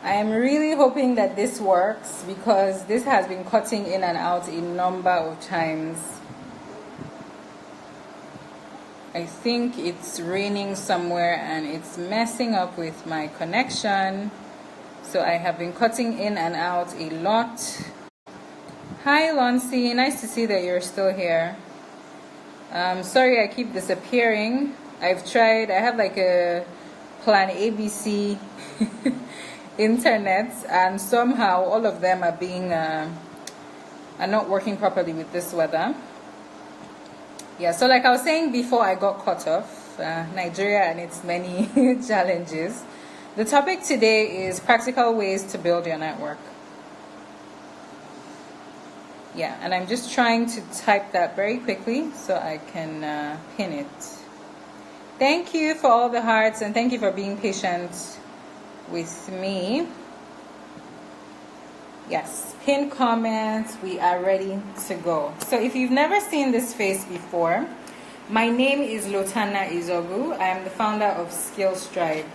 I'm really hoping that this works because this has been cutting in and out a number of times. I think it's raining somewhere and it's messing up with my connection. So I have been cutting in and out a lot. Hi Loncy, nice to see that you're still here. Sorry I keep disappearing. I've tried, I have like a plan ABC internet, and somehow all of them are being are not working properly with this weather. Yeah, so like I was saying before I got cut off, Nigeria and its many challenges. The topic today is practical ways to build your network. Yeah, and I'm just trying to type that very quickly so I can pin it. Thank you for all the hearts and thank you for being patient with me. Yes, pin comments, we are ready to go. So if you've never seen this face before, my name is Lotanna Ezeogu. I am the founder of Skills Tribe.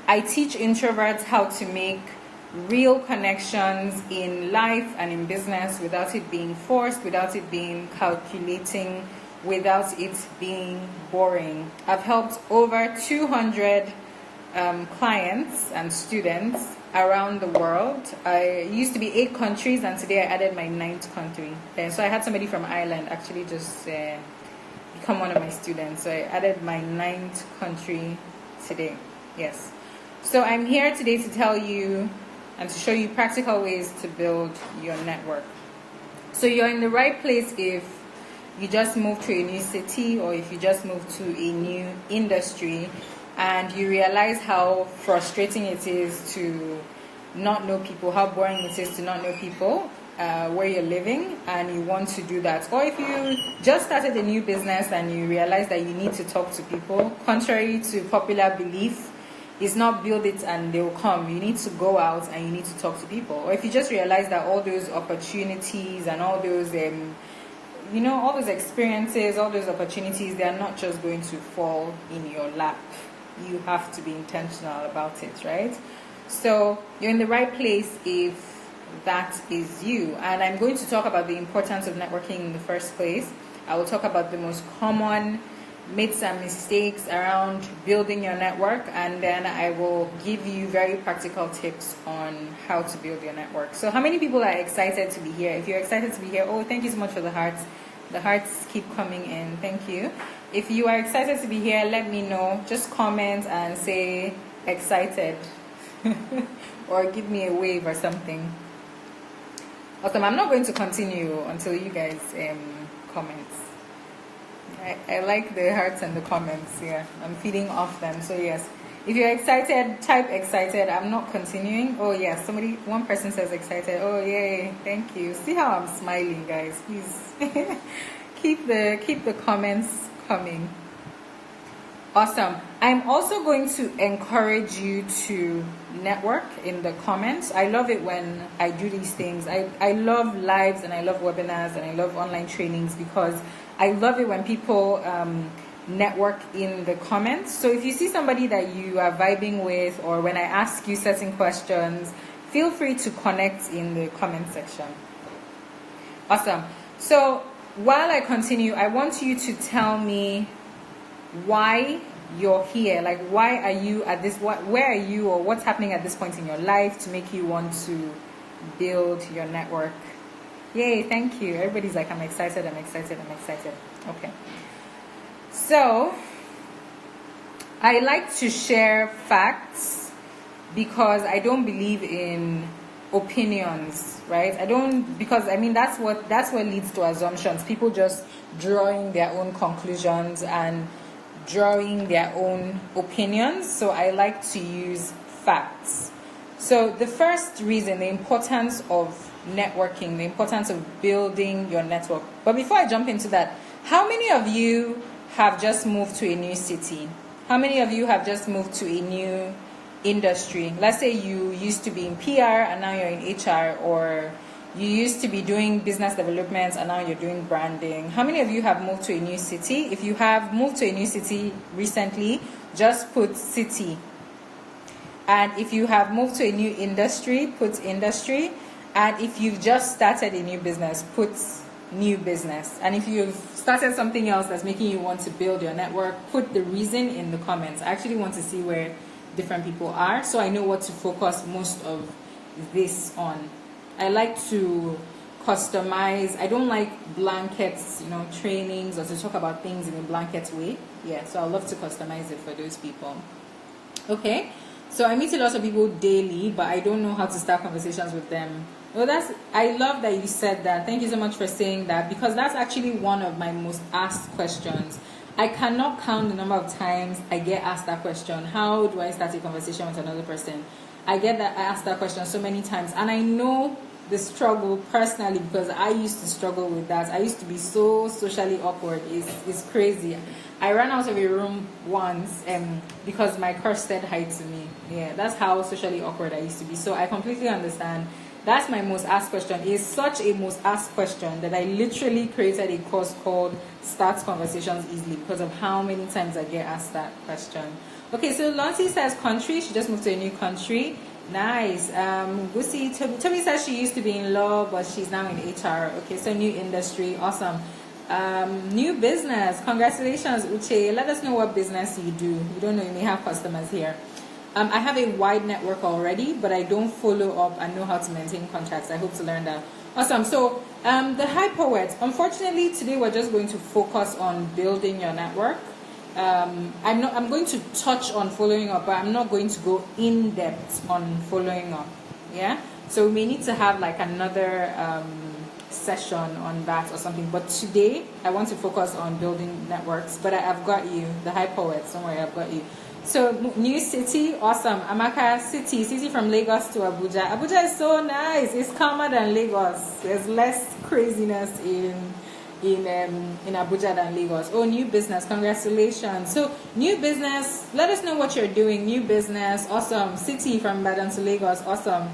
I teach introverts how to make real connections in life and in business without it being forced, without it being calculating, without it being boring. I've helped over 200 clients and students around the world. I used to be 8 countries and today I added my 9th country. So I had somebody from Ireland actually just become one of my students. So I added my 9th country today. Yes. So I'm here today to tell you and to show you practical ways to build your network. So you're in the right place if you just moved to a new city or if you just moved to a new industry and you realize how frustrating it is to not know people, how boring it is to not know people where you're living, and you want to do that. Or if you just started a new business and you realize that you need to talk to people, contrary to popular belief, it's not build it and they will come. You need to go out and you need to talk to people. Or if you just realize that all those opportunities and all those all those experiences, all those opportunities, they are not just going to fall in your lap. You have to be intentional about it, right? So you're in the right place if that is you. And I'm going to talk about the importance of networking in the first place. I will talk about the most common myths and mistakes around building your network, and then I will give you very practical tips on how to build your network. So how many people are excited to be here? If you're excited to be here, oh, thank you so much for the hearts. The hearts keep coming in. Thank you. If you are excited to be here, let me know. Just comment and say excited or give me a wave or something. Awesome. I'm not going to continue until you guys comment. I like the hearts and the comments. Yeah, I'm feeding off them. So yes, if you're excited, type excited. I'm not continuing. Oh yes, one person says excited. Oh yay, thank you. See how I'm smiling, guys? Please keep the comments coming. Awesome. I'm also going to encourage you to network in the comments. I love it when I do these things. I love lives and I love webinars and I love online trainings because I love it when people network in the comments. So if you see somebody that you are vibing with, or when I ask you certain questions, feel free to connect in the comment section. Awesome. So while I continue, I want you to tell me why you're here. Like, why are you at this, where are you, or what's happening at this point in your life to make you want to build your network? Yay, thank you. Everybody's like, I'm excited. Okay. So, I like to share facts because I don't believe in opinions, right? That's what leads to assumptions. People just drawing their own conclusions and drawing their own opinions. So I like to use facts. So the first reason, the importance of networking, the importance of building your network. But before I jump into that, how many of you have just moved to a new city? How many of you have just moved to a new industry? Let's say you used to be in PR and now you're in HR, or you used to be doing business development and now you're doing branding. How many of you have moved to a new city? If you have moved to a new city recently, just put city. And if you have moved to a new industry, put industry. And if you've just started a new business, put new business. And if you've started something else that's making you want to build your network, put the reason in the comments. I actually want to see where different people are, so I know what to focus most of this on. I like to customize. I don't like blankets, trainings, or to talk about things in a blanket way. Yeah, so I love to customize it for those people. Okay, so I meet a lot of people daily, but I don't know how to start conversations with them. Well, I love that you said that. Thank you so much for saying that, because that's actually one of my most asked questions. I cannot count the number of times I get asked that question. How do I start a conversation with another person? I asked that question so many times, and I know the struggle personally, because I used to struggle with that. I used to be so socially awkward. It's crazy. I ran out of a room once because my crush said hi to me. Yeah, that's how socially awkward I used to be. So I completely understand. That's my most asked question. It's such a most asked question that I literally created a course called Start Conversations Easily, because of how many times I get asked that question. Okay, so Lonsi says country. She just moved to a new country. Nice. Gusi, Toby says she used to be in law, but she's now in HR. Okay, so new industry. Awesome. New business. Congratulations, Uche. Let us know what business you do. You don't know, you may have customers here. I have a wide network already, but I don't follow up and know how to maintain contacts. I hope to learn that. Awesome. So the high poet. Unfortunately, today we're just going to focus on building your network. I'm going to touch on following up, but I'm not going to go in depth on following up. Yeah. So we may need to have like another session on that or something. But today I want to focus on building networks. But I've got you, the high poets. Don't worry, I've got you. So new city, awesome. Amaka, city from Lagos to Abuja. Abuja is so nice. It's calmer than Lagos. There's less craziness in Abuja than Lagos. Oh, new business, congratulations. So new business, let us know what you're doing. New business, awesome. City from Ibadan to Lagos, awesome.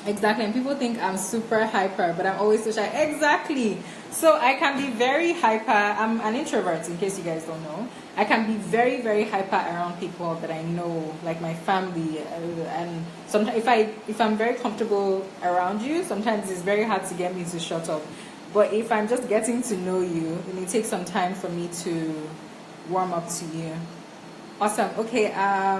Exactly, and people think I'm super hyper, but I'm always so shy. Exactly. So I can be very hyper. I'm an introvert, in case you guys don't know. I can be very, very hyper around people that I know, like my family. And sometimes, if I'm very comfortable around you, sometimes it's very hard to get me to shut up. But if I'm just getting to know you, it may take some time for me to warm up to you. Awesome. Okay. I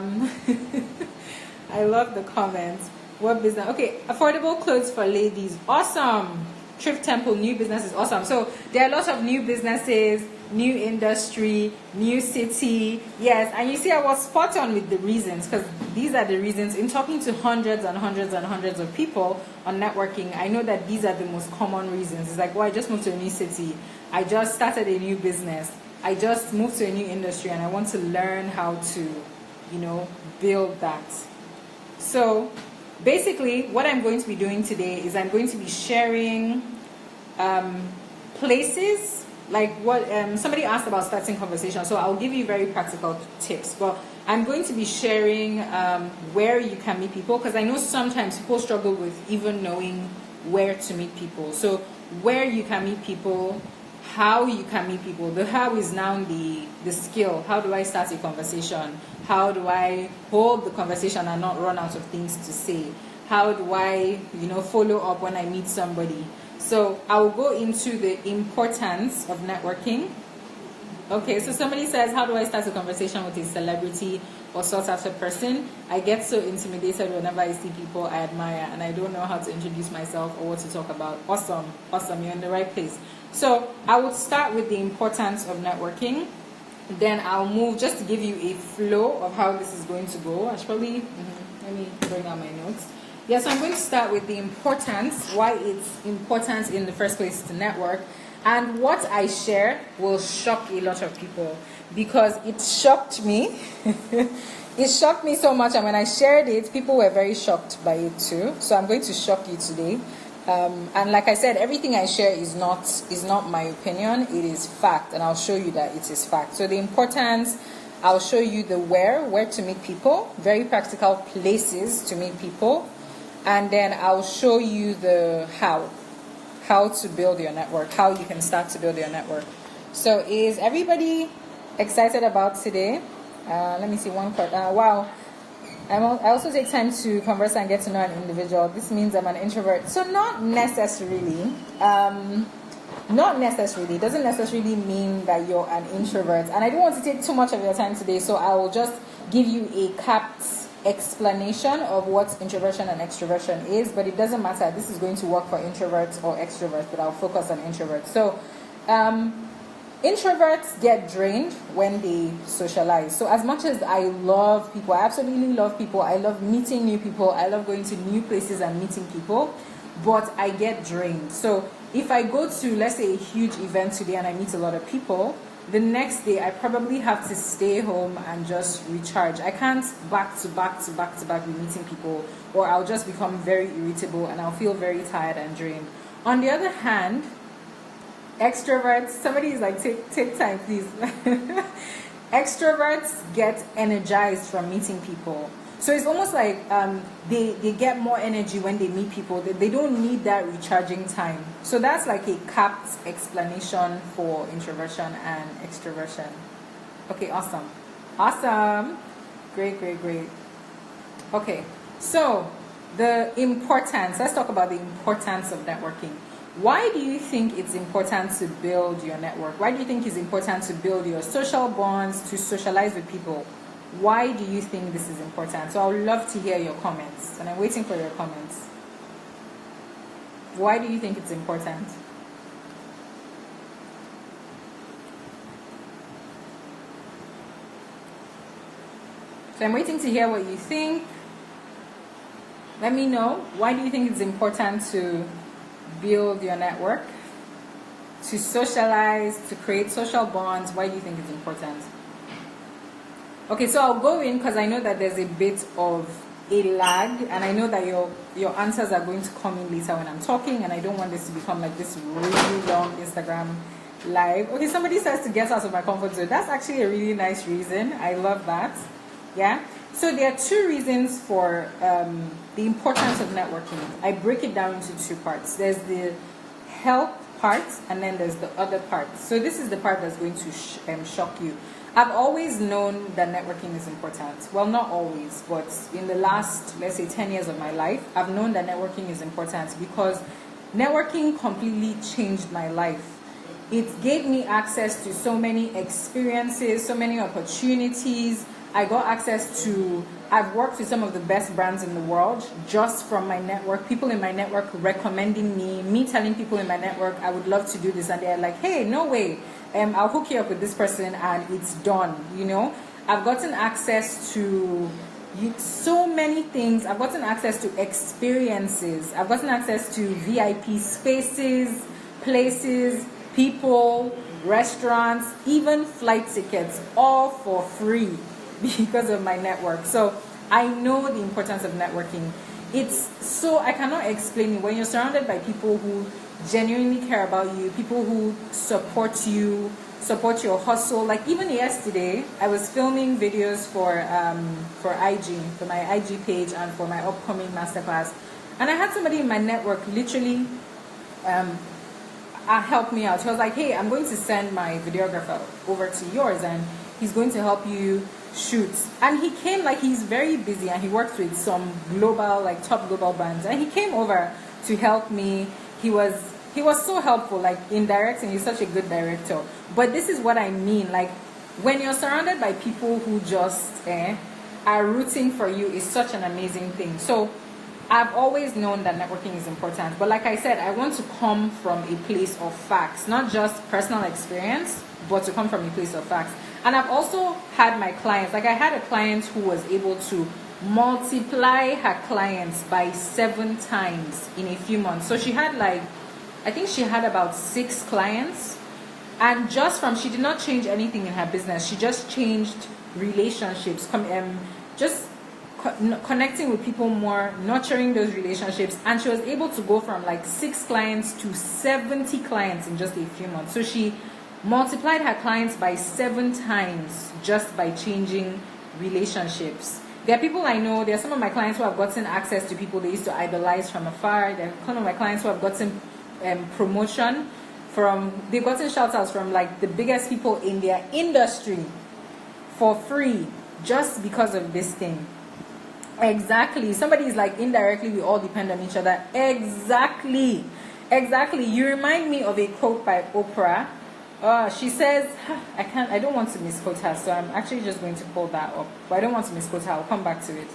love the comments. What business? Okay, affordable clothes for ladies. Awesome. Thrift Temple, new business is awesome. So there are lots of new businesses, new industry, new city. Yes, and you see I was spot on with the reasons, because these are the reasons. In talking to hundreds and hundreds and hundreds of people on networking, I know that these are the most common reasons. It's like, well, I just moved to a new city. I just started a new business. I just moved to a new industry, and I want to learn how to, build that. So basically, what I'm going to be doing today is I'm going to be sharing places, like what somebody asked about starting conversation. So I'll give you very practical tips, but I'm going to be sharing where you can meet people, because I know sometimes people struggle with even knowing where to meet people. So where you can meet people, how you can meet people. The how is now the skill. How do I start a conversation? How do I hold the conversation and not run out of things to say? How do I, follow up when I meet somebody? So I will go into the importance of networking. Okay, so somebody says, how do I start a conversation with a celebrity or sought after person? I get so intimidated whenever I see people I admire, and I don't know how to introduce myself or what to talk about. Awesome, you're in the right place. So I would start with the importance of networking. Then I'll move just to give you a flow of how this is going to go. I should probably, let me bring out my notes. Yeah, so I'm going to start with the importance, why it's important in the first place to network. And what I share will shock a lot of people, because it shocked me. It shocked me so much, and when I shared it, people were very shocked by it too. So I'm going to shock you today. And like I said, everything I share is not my opinion. It is fact, and I'll show you that it is fact. So the importance, I'll show you the where to meet people, very practical places to meet people, and then I'll show you the how to build your network, how you can start to build your network. So is everybody excited about today? Let me see one part. Wow. I also take time to converse and get to know an individual. This means I'm an introvert. So not necessarily. Not necessarily. It doesn't necessarily mean that you're an introvert. And I don't want to take too much of your time today, so I will just give you a capped explanation of what introversion and extroversion is, but it doesn't matter. This is going to work for introverts or extroverts, but I'll focus on introverts. So introverts get drained when they socialize. So as much as I love people, I absolutely love people, I love meeting new people, I love going to new places and meeting people, but I get drained. So if I go to, let's say, a huge event today and I meet a lot of people, the next day I probably have to stay home and just recharge. I can't back to back be meeting people, or I'll just become very irritable and I'll feel very tired and drained. On the other hand, extroverts, somebody is like, take time please. Extroverts get energized from meeting people. So it's almost like they get more energy when they meet people. They don't need that recharging time. So that's like a capped explanation for introversion and extroversion. Okay, awesome. Great. Okay, so the importance, let's talk about the importance of networking. Why do you think it's important to build your network? Why do you think it's important to build your social bonds, to socialize with people? Why do you think this is important? So I would love to hear your comments, and I'm waiting for your comments. Why do you think it's important? So I'm waiting to hear what you think. Let me know. Why do you think it's important to build your network, to socialize, to create social bonds? Why do you think it's important? Okay, so I'll go in because I know that there's a bit of a lag, and I know that your answers are going to come in later when I'm talking, and I don't want this to become like this really long Instagram live. Okay, somebody says to get out of my comfort zone. That's actually a really nice reason. I love that. Yeah. So there are two reasons for the importance of networking. I break it down into two parts. There's the help part, and then there's the other part. So this is the part that's going to shock you. I've always known that networking is important. Well, not always, but in the last, let's say, 10 years of my life, I've known that networking is important because networking completely changed my life. It gave me access to so many experiences, so many opportunities. I got access to, I've worked with some of the best brands in the world just from my network. People in my network recommending me telling people in my network, I would love to do this. And they're like, hey, no way. I'll hook you up with this person and it's done, you know. I've gotten access to so many things. I've gotten access to experiences. I've gotten access to VIP spaces, places, people, restaurants, even flight tickets, all for free because of my network. So I know the importance of networking. It's so, I cannot explain it. When you're surrounded by people who genuinely care about you, people who support you, support your hustle. Like even yesterday, I was filming videos for IG, for my IG page and for my upcoming masterclass, and I had somebody in my network literally help me out. He was like, hey, I'm going to send my videographer over to yours and he's going to help you shoot. And he came, like, he's very busy and he works with some global, like top global brands, and he came over to help me. He was so helpful, like in directing. He's such a good director. But this is what I mean, like when you're surrounded by people who just are rooting for you, is such an amazing thing. So I've always known that networking is important, but like I said, I want to come from a place of facts, not just personal experience, but to come from a place of facts. And I've also had my clients, like I had a client who was able to multiply her clients by 7 times in a few months. So she had I think she had about 6 clients, and just from, she did not change anything in her business. She just changed relationships, connecting with people more, nurturing those relationships, and she was able to go from 6 clients to 70 clients in just a few months. So she multiplied her clients by 7 times just by changing relationships. There are people I know, there are some of my clients who have gotten access to people they used to idolize from afar. There are some of my clients who have gotten promotion from, they've gotten shout outs from the biggest people in their industry for free just because of this thing. Exactly. Somebody is like, indirectly we all depend on each other. Exactly. Exactly. You remind me of a quote by Oprah. She says, I don't want to misquote her, so I'm actually just going to pull that up. But I don't want to misquote her. I'll come back to it.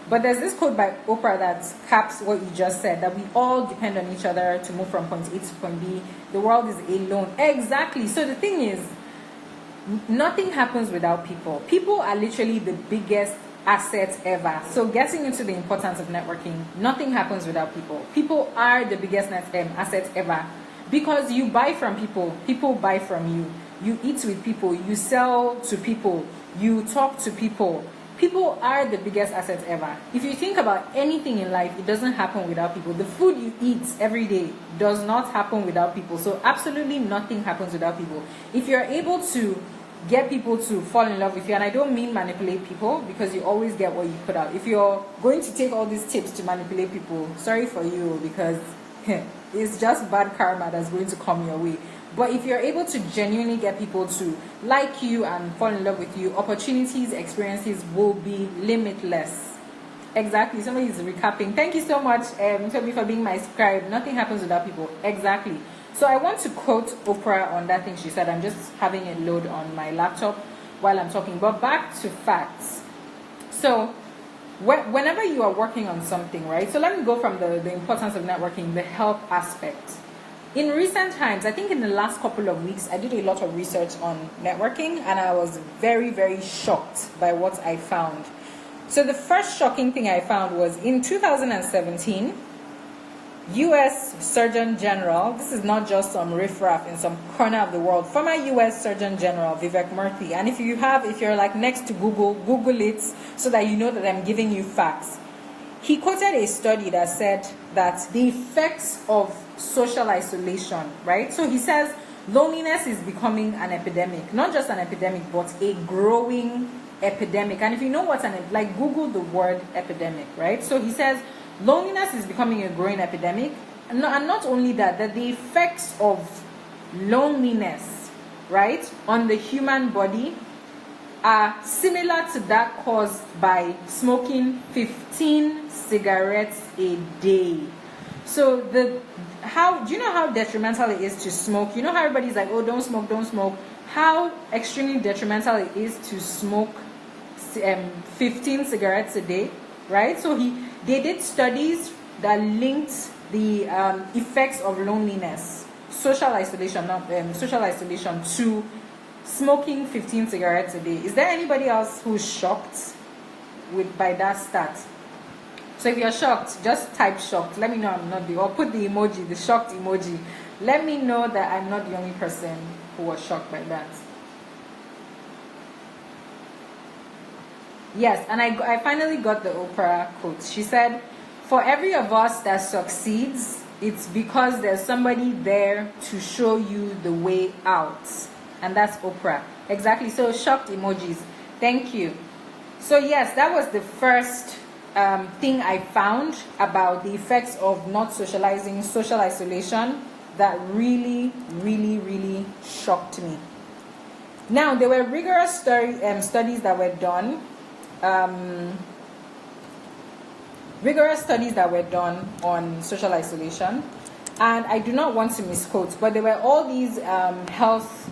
But there's this quote by Oprah that caps what you just said, that we all depend on each other to move from point A to point B. The world is alone. Exactly. So the thing is, nothing happens without people. People are literally the biggest assets ever. So getting into the importance of networking, nothing happens without people. People are the biggest assets ever, because you buy from people, people buy from you. You eat with people, you sell to people, you talk to people. People are the biggest assets ever. If you think about anything in life, it doesn't happen without people. The food you eat every day does not happen without people. So absolutely nothing happens without people. If you're able to get people to fall in love with you, and I don't mean manipulate people, because you always get what you put out. If you're going to take all these tips to manipulate people, sorry for you, because it's just bad karma that's going to come your way. But if you're able to genuinely get people to like you and fall in love with you, opportunities, experiences will be limitless. Exactly. Somebody is recapping. Thank you so much, Toby, for being my scribe. Nothing happens without people. Exactly. So I want to quote Oprah on that thing she said. I'm just having it load on my laptop while I'm talking. But back to facts. So whenever you are working on something, right? So let me go from the importance of networking, the health aspect. In recent times, I think in the last couple of weeks, I did a lot of research on networking, and I was very, very shocked by what I found. So the first shocking thing I found was in 2017, U.S. Surgeon General, this is not just some riffraff in some corner of the world, former U.S. Surgeon General Vivek Murthy, and if you're like next to Google it so that you know that I'm giving you facts. He quoted a study that said that the effects of social isolation, right? So he says loneliness is becoming an epidemic, not just an epidemic, but a growing epidemic. And if you know what's like, Google the word epidemic, right? So he says loneliness is becoming a growing epidemic. And not only that the effects of loneliness, right, on the human body are similar to that caused by smoking 15 cigarettes a day. So do you know how detrimental it is to smoke? You know how everybody's like, oh, don't smoke. How extremely detrimental it is to smoke 15 cigarettes a day, right? So they did studies that linked the effects of loneliness, social isolation to smoking 15 cigarettes a day. Is there anybody else who's shocked by that stat? So if you're shocked, just type shocked. Let me know I'm not or put the emoji, the shocked emoji. Let me know that I'm not the only person who was shocked by that. Yes, and I finally got the Oprah quote. She said, for every of us that succeeds, it's because there's somebody there to show you the way out. And that's Oprah. Exactly. So shocked emojis. Thank you. So yes, that was the first thing I found about the effects of not socializing, social isolation, that really, really, really shocked me. Now, there were rigorous studies that were done. On social isolation. And I do not want to misquote, but there were all these health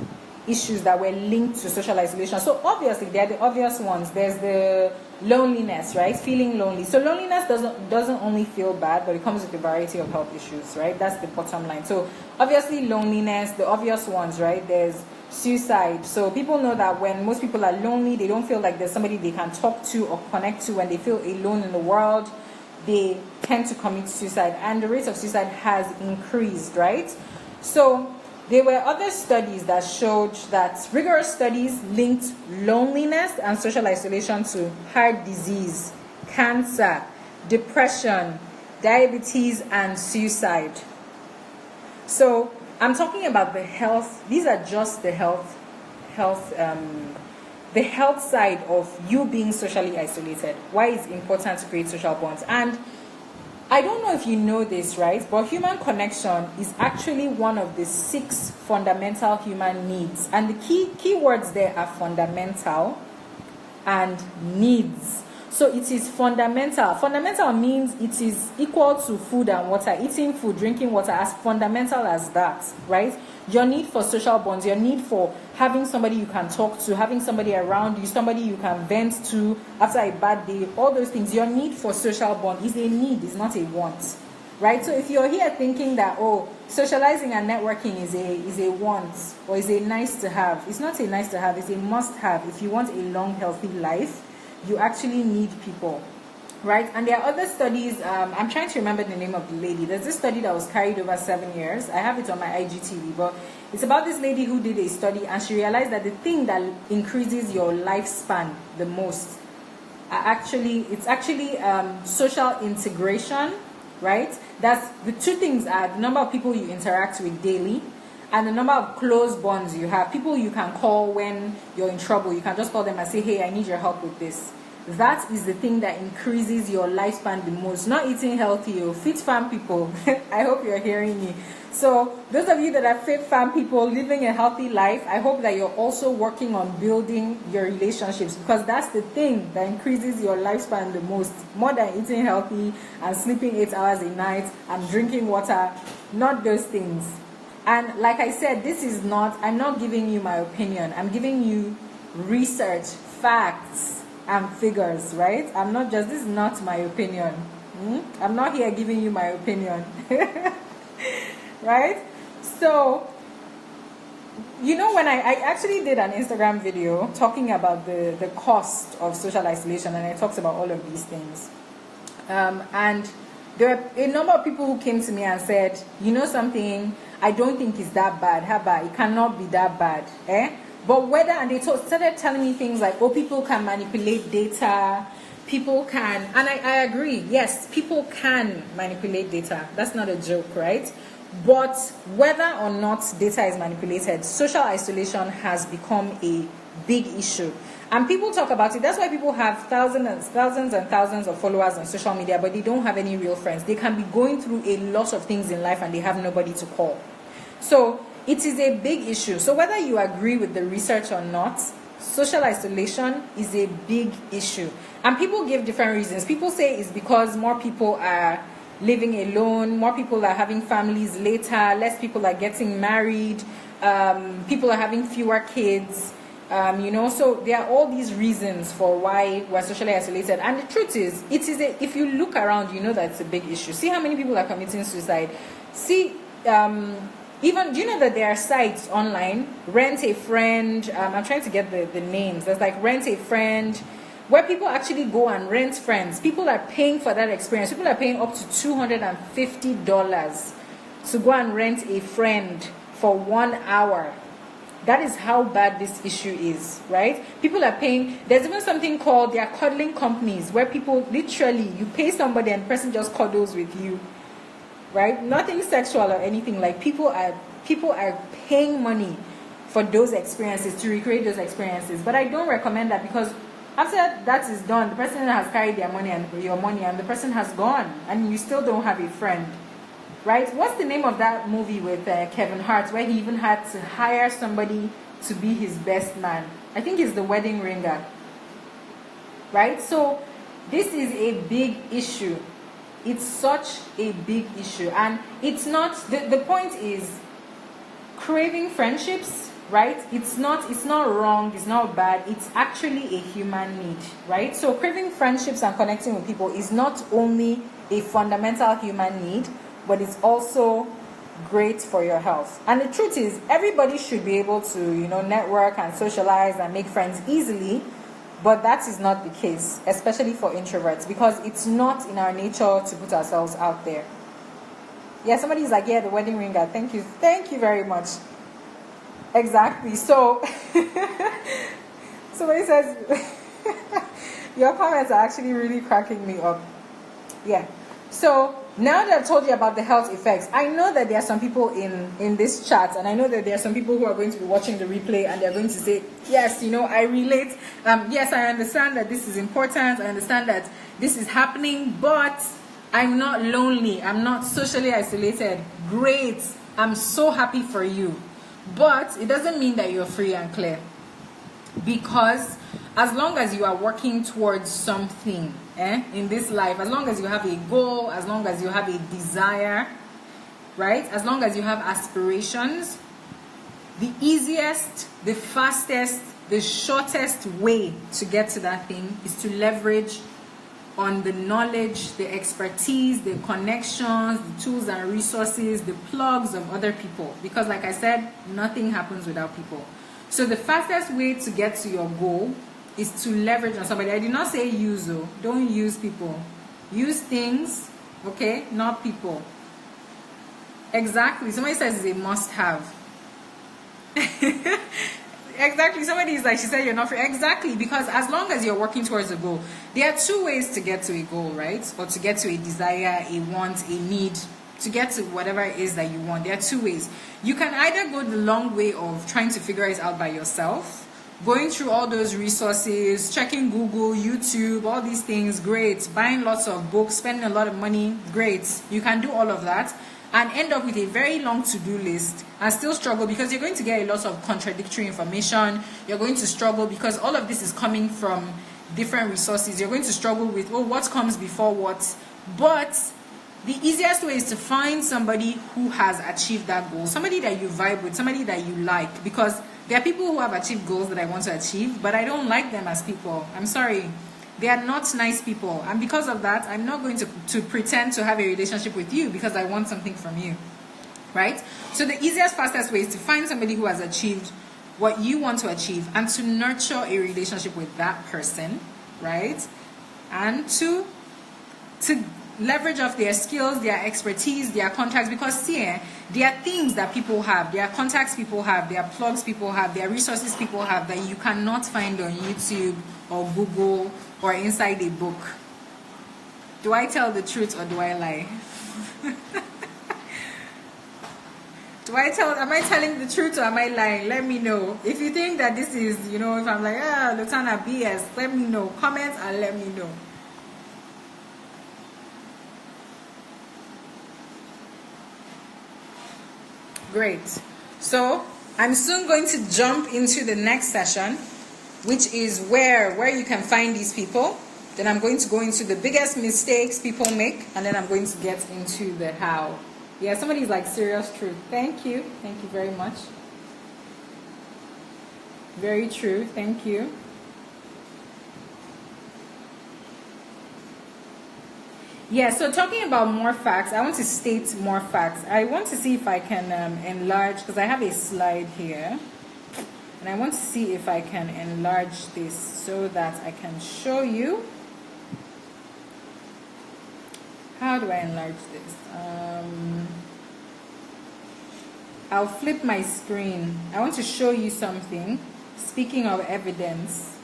issues that were linked to social isolation. So obviously, they're the obvious ones. There's the loneliness, right? Feeling lonely. So loneliness doesn't only feel bad, but it comes with a variety of health issues, right? That's the bottom line. So obviously loneliness, the obvious ones, right? There's suicide. So people know that when most people are lonely, they don't feel like there's somebody they can talk to or connect to. When they feel alone in the world, they tend to commit suicide. And the rate of suicide has increased, right? So there were other studies that showed that rigorous studies linked loneliness and social isolation to heart disease, cancer, depression, diabetes, and suicide. So I'm talking about the health. These are just the health side of you being socially isolated. Why it's important to create social bonds. And I don't know if you know this, right? But human connection is actually one of the 6 fundamental human needs. And the key words there are fundamental and needs. So it is fundamental. Fundamental means it is equal to food and water. Eating food, drinking water, as fundamental as that, right? Your need for social bonds, your need for having somebody you can talk to, having somebody around you, somebody you can vent to after a bad day, all those things. Your need for social bond is a need, is not a want, right? So if you're here thinking that, oh, socializing and networking is a want or is a nice to have, it's not a nice to have, it's a must have. If you want a long, healthy life, you actually need people, right? And there are other studies. I'm trying to remember the name of the lady. There's this study that was carried over 7 years. I have it on my IGTV, but it's about this lady who did a study, and she realized that the thing that increases your lifespan the most it's actually social integration, right? That's the two things are the number of people you interact with daily and the number of close bonds you have. People you can call when you're in trouble. You can just call them and say, hey, I need your help with this. That is the thing that increases your lifespan the most. Not eating healthy or fit fam people. I hope you're hearing me. So those of you that are fit fam people living a healthy life, I hope that you're also working on building your relationships, because that's the thing that increases your lifespan the most, more than eating healthy and sleeping 8 hours a night and drinking water. Not those things. And like I said, I'm not giving you my opinion. I'm giving you research, facts, and figures, right? This is not my opinion. I'm not here giving you my opinion. Right? So, when I actually did an Instagram video talking about the cost of social isolation, and I talked about all of these things. And there are a number of people who came to me and said, you know something, I don't think it's that bad. How about it cannot be that bad? But and they started telling me things like, oh, people can manipulate data, people can, and I agree, yes, people can manipulate data. That's not a joke, right? But whether or not data is manipulated, social isolation has become a big issue. And people talk about it. That's why people have thousands and thousands of followers on social media, but they don't have any real friends. They can be going through a lot of things in life and they have nobody to call. So it is a big issue. So whether you agree with the research or not, social isolation is a big issue. And people give different reasons. People say it's because more people are living alone, more people are having families later, less people are getting married, people are having fewer kids. So there are all these reasons for why we're socially isolated. And the truth is, if you look around, you know that it's a big issue. See how many people are committing suicide. See, even, do you know that there are sites online, Rent a Friend, I'm trying to get the names. There's like Rent a Friend, where people actually go and rent friends. People are paying for that experience. People are paying up to $250 to go and rent a friend for 1 hour. That is how bad this issue is, right? People are paying. There's even something called, there are cuddling companies where people literally, you pay somebody and the person just cuddles with you, right? Nothing sexual or anything. Like people are paying money for those experiences, to recreate those experiences. But I don't recommend that, because after that is done, the person has carried their money and your money, and the person has gone, and you still don't have a friend. Right? What's the name of that movie with Kevin Hart, where he even had to hire somebody to be his best man? I think it's The Wedding Ringer. Right? So this is a big issue. It's such a big issue. And it's not, the point is, craving friendships, right? It's not wrong, it's not bad. It's actually a human need, right? So craving friendships and connecting with people is not only a fundamental human need, but it's also great for your health. And the truth is, everybody should be able to, network and socialize and make friends easily, but that is not the case, especially for introverts, because it's not in our nature to put ourselves out there. Yeah, somebody's like, yeah, The Wedding Ringer. Thank you very much. Exactly. So, somebody says, your comments are actually really cracking me up. Yeah. So, now that I've told you about the health effects, I know that there are some people in this chat, and I know that there are some people who are going to be watching the replay, and they're going to say, yes, I relate. Yes, I understand that this is important. I understand that this is happening, but I'm not lonely. I'm not socially isolated. Great. I'm so happy for you. But it doesn't mean that you're free and clear. Because as long as you are working towards something in this life, as long as you have a goal, as long as you have a desire, right? As long as you have aspirations, the easiest, the fastest, the shortest way to get to that thing is to leverage on the knowledge, the expertise, the connections, the tools and resources, the plugs of other people. Because like I said, nothing happens without people. So the fastest way to get to your goal is to leverage on somebody. I did not say use, though. Don't use people. Use things, okay? Not people. Exactly. Somebody says it's a must-have. Exactly. Somebody is like, she said you're not free. Exactly. Because as long as you're working towards a goal, there are two ways to get to a goal, right? Or to get to a desire, a want, a need, to get to whatever it is that you want. There are two ways. You can either go the long way of trying to figure it out by yourself, going through all those resources, checking Google, YouTube, all these things, great. Buying lots of books, spending a lot of money, great. You can do all of that and end up with a very long to-do list and still struggle because you're going to get a lot of contradictory information. You're going to struggle because all of this is coming from different resources. You're going to struggle with, oh, what comes before what? But the easiest way is to find somebody who has achieved that goal, somebody that you vibe with, somebody that you like, because there are people who have achieved goals that I want to achieve, but I don't like them as people. I'm sorry. They are not nice people. And because of that, I'm not going to pretend to have a relationship with you because I want something from you. Right? So the easiest, fastest way is to find somebody who has achieved what you want to achieve and to nurture a relationship with that person, right? And to leverage off their skills, their expertise, their contacts, because see, there are things that people have, there are contacts people have, there are plugs people have, there are resources people have that you cannot find on YouTube or Google or inside a book. Do I tell the truth or do I lie? Am I telling the truth or am I lying? Let me know. If you think that this is, if I'm like, Lotanna BS, let me know. Comment and let me know. Great. So I'm soon going to jump into the next session, which is where you can find these people. Then I'm going to go into the biggest mistakes people make, and then I'm going to get into the how. Yeah, somebody's like, serious truth. Thank you. Thank you very much. Very true. Thank you. Yeah, so talking about more facts, I want to state more facts. I want to see if I can enlarge, because I have a slide here. And I want to see if I can enlarge this so that I can show you. How do I enlarge this? I'll flip my screen. I want to show you something. Speaking of evidence,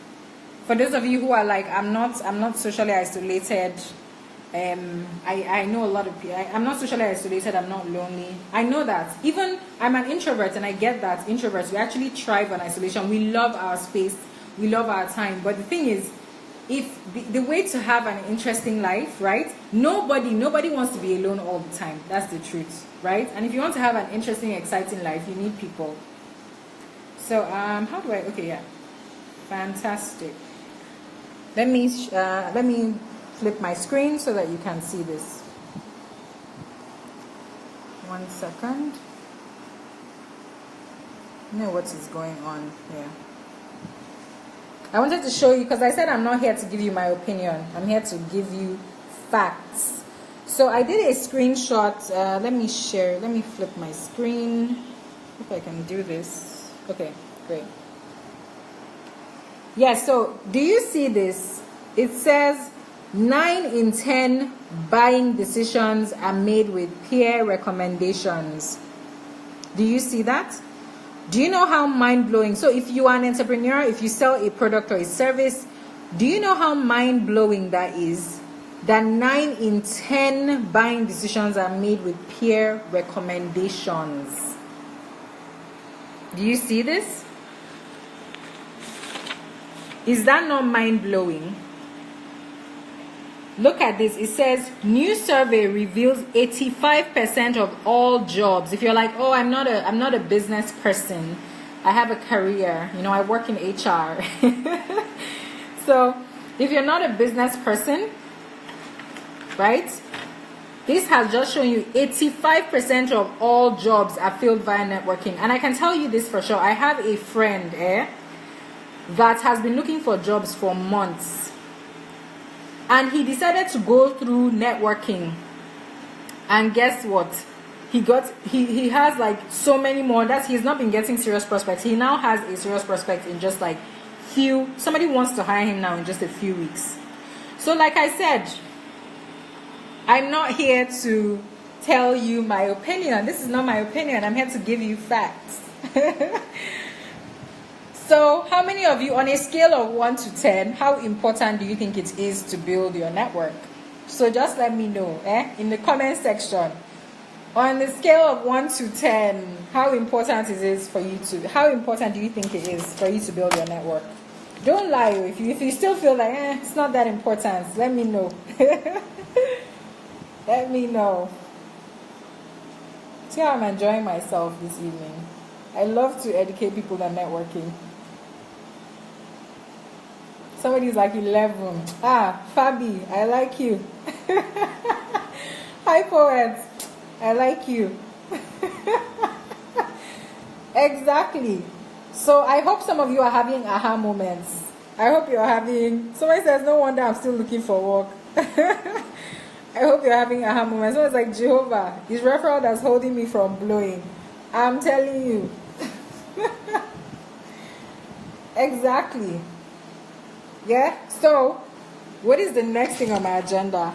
for those of you who are like, I'm not socially isolated. I know a lot of people. I'm not socially isolated. I'm not lonely. I know that. Even I'm an introvert, and I get that. Introverts, we actually thrive on isolation. We love our space. We love our time. But the thing is, if the way to have an interesting life, right? Nobody wants to be alone all the time. That's the truth, right? And if you want to have an interesting, exciting life, you need people. So how do I? Okay, yeah, fantastic. Let me flip my screen so that you can see this. 1 second. I know what is going on here. I wanted to show you, because I said I'm not here to give you my opinion. I'm here to give you facts. So I did a screenshot. Let me share. Let me flip my screen. Hope I can do this. Okay, great. Yeah, so do you see this? It says 9 in 10 buying decisions are made with peer recommendations. Do you see that? Do you know how mind-blowing? So if you are an entrepreneur, if you sell a product or a service, do you know how mind-blowing that is? That 9 in 10 buying decisions are made with peer recommendations. Do you see this? Is that not mind-blowing? Look at this. It says, new survey reveals 85% of all jobs. If you're like, oh, I'm not a business person, I have a career. You know, I work in HR. So if you're not a business person, right? This has just shown you 85% of all jobs are filled via networking. And I can tell you this for sure. I have a friend that has been looking for jobs for months. And he decided to go through networking. And guess what? He has like so many more. He's not been getting serious prospects. He now has a serious prospect in just like somebody wants to hire him now in just a few weeks. So like I said, I'm not here to tell you my opinion. This is not my opinion. I'm here to give you facts. So how many of you, on a scale of 1 to 10, how important do you think it is to build your network? So just let me know in the comment section. On the scale of 1 to 10, how important do you think it is for you to build your network? Don't lie. If you still feel like it's not that important, let me know. Let me know. See how I'm enjoying myself this evening. I love to educate people on networking. Somebody's like 11. Fabi, I like you. Hi, poet. I like you. Exactly. So I hope some of you are having aha moments. I hope you're having... Somebody says, no wonder I'm still looking for work. I hope you're having aha moments. Someone's like, Jehovah, is referral that's holding me from blowing. I'm telling you. Exactly. Yeah? So, what is the next thing on my agenda?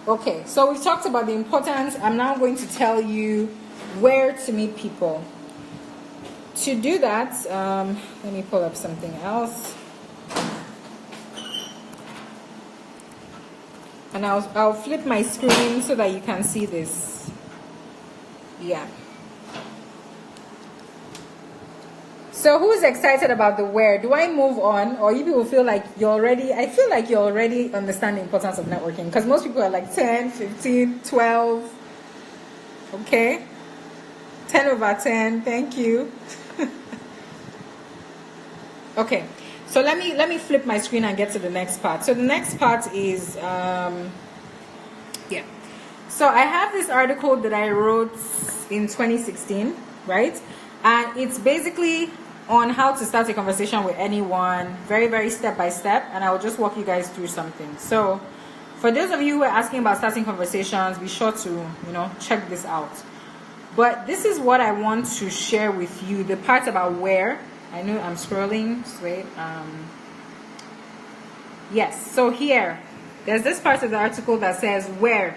Okay, so we've talked about the importance. I'm now going to tell you where to meet people. To do that, let me pull up something else. And I'll flip my screen so that you can see this. Yeah. So who's excited about the where? Do I move on, or you people feel like you're already... I feel like you already understand the importance of networking, because most people are like 10, 15, 12. Okay. 10 over 10. Thank you. Okay. So let me flip my screen and get to the next part. So the next part is yeah. So I have this article that I wrote in 2016, right? And it's basically on how to start a conversation with anyone, very, very step by step, and I will just walk you guys through something. So for those of you who are asking about starting conversations, be sure to, check this out. But this is what I want to share with you, the part about where. I know I'm scrolling. Just wait. Yes. So here, there's this part of the article that says where.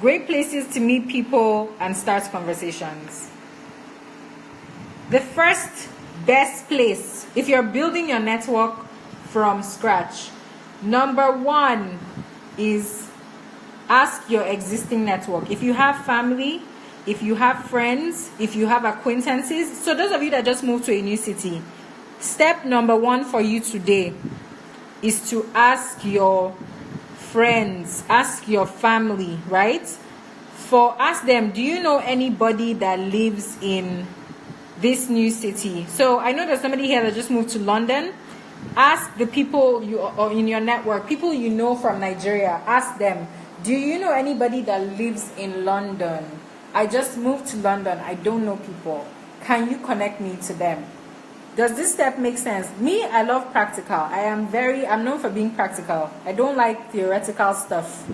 Great places to meet people and start conversations. The first best place, if you're building your network from scratch, number one is ask your existing network. If you have family, if you have friends, if you have acquaintances. So those of you that just moved to a new city, step number one for you today is to ask your friends, ask your family, right? Ask them, do you know anybody that lives in this new city? So I know there's somebody here that just moved to London. Ask the people or in your network, people you know from Nigeria. Ask them, do you know anybody that lives in London? I just moved to London. I don't know people. Can you connect me to them? Does this step make sense? Me, I love practical. I'm known for being practical. I don't like theoretical stuff.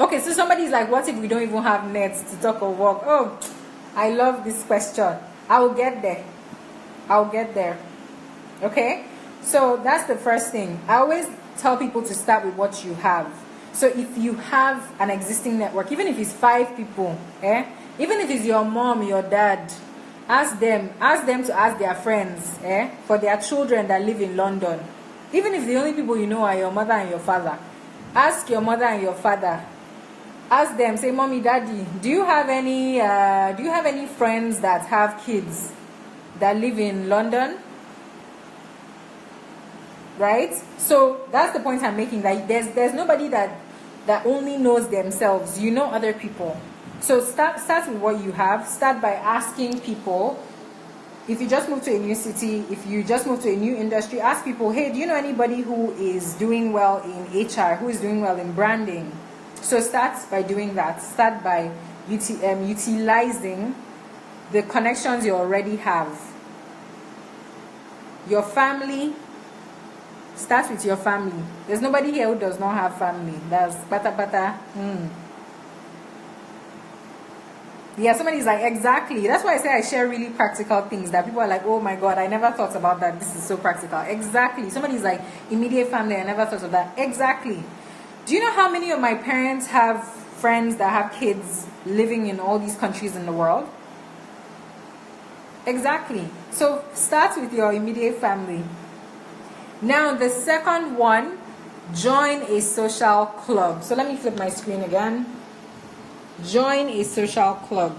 Okay, so somebody's like, what if we don't even have nets to talk or work? Oh, I love this question. I will get there. I'll get there. Okay? So that's the first thing. I always tell people to start with what you have. So if you have an existing network, even if it's 5 people, even if it's your mom, your dad, ask them to ask their friends for their children that live in London. Even if the only people you know are your mother and your father, ask your mother and your father. Ask them, say, mommy, daddy, do you have any friends that have kids that live in London? Right? So that's the point I'm making. That there's nobody that only knows themselves. You know other people. So start with what you have. Start by asking people if you just move to a new city, if you just move to a new industry, ask people, hey, do you know anybody who is doing well in HR, who is doing well in branding? So start by doing that. Start by utilizing the connections you already have. Your family, start with your family. There's nobody here who does not have family. That's bata. Yeah, somebody's like, exactly. That's why I say I share really practical things that people are like, oh my God, I never thought about that. This is so practical. Exactly. Somebody's like, immediate family, I never thought of that. Exactly. Do you know how many of my parents have friends that have kids living in all these countries in the world? Exactly. So start with your immediate family. Now the second one, join a social club. So let me flip my screen again. Join a social club,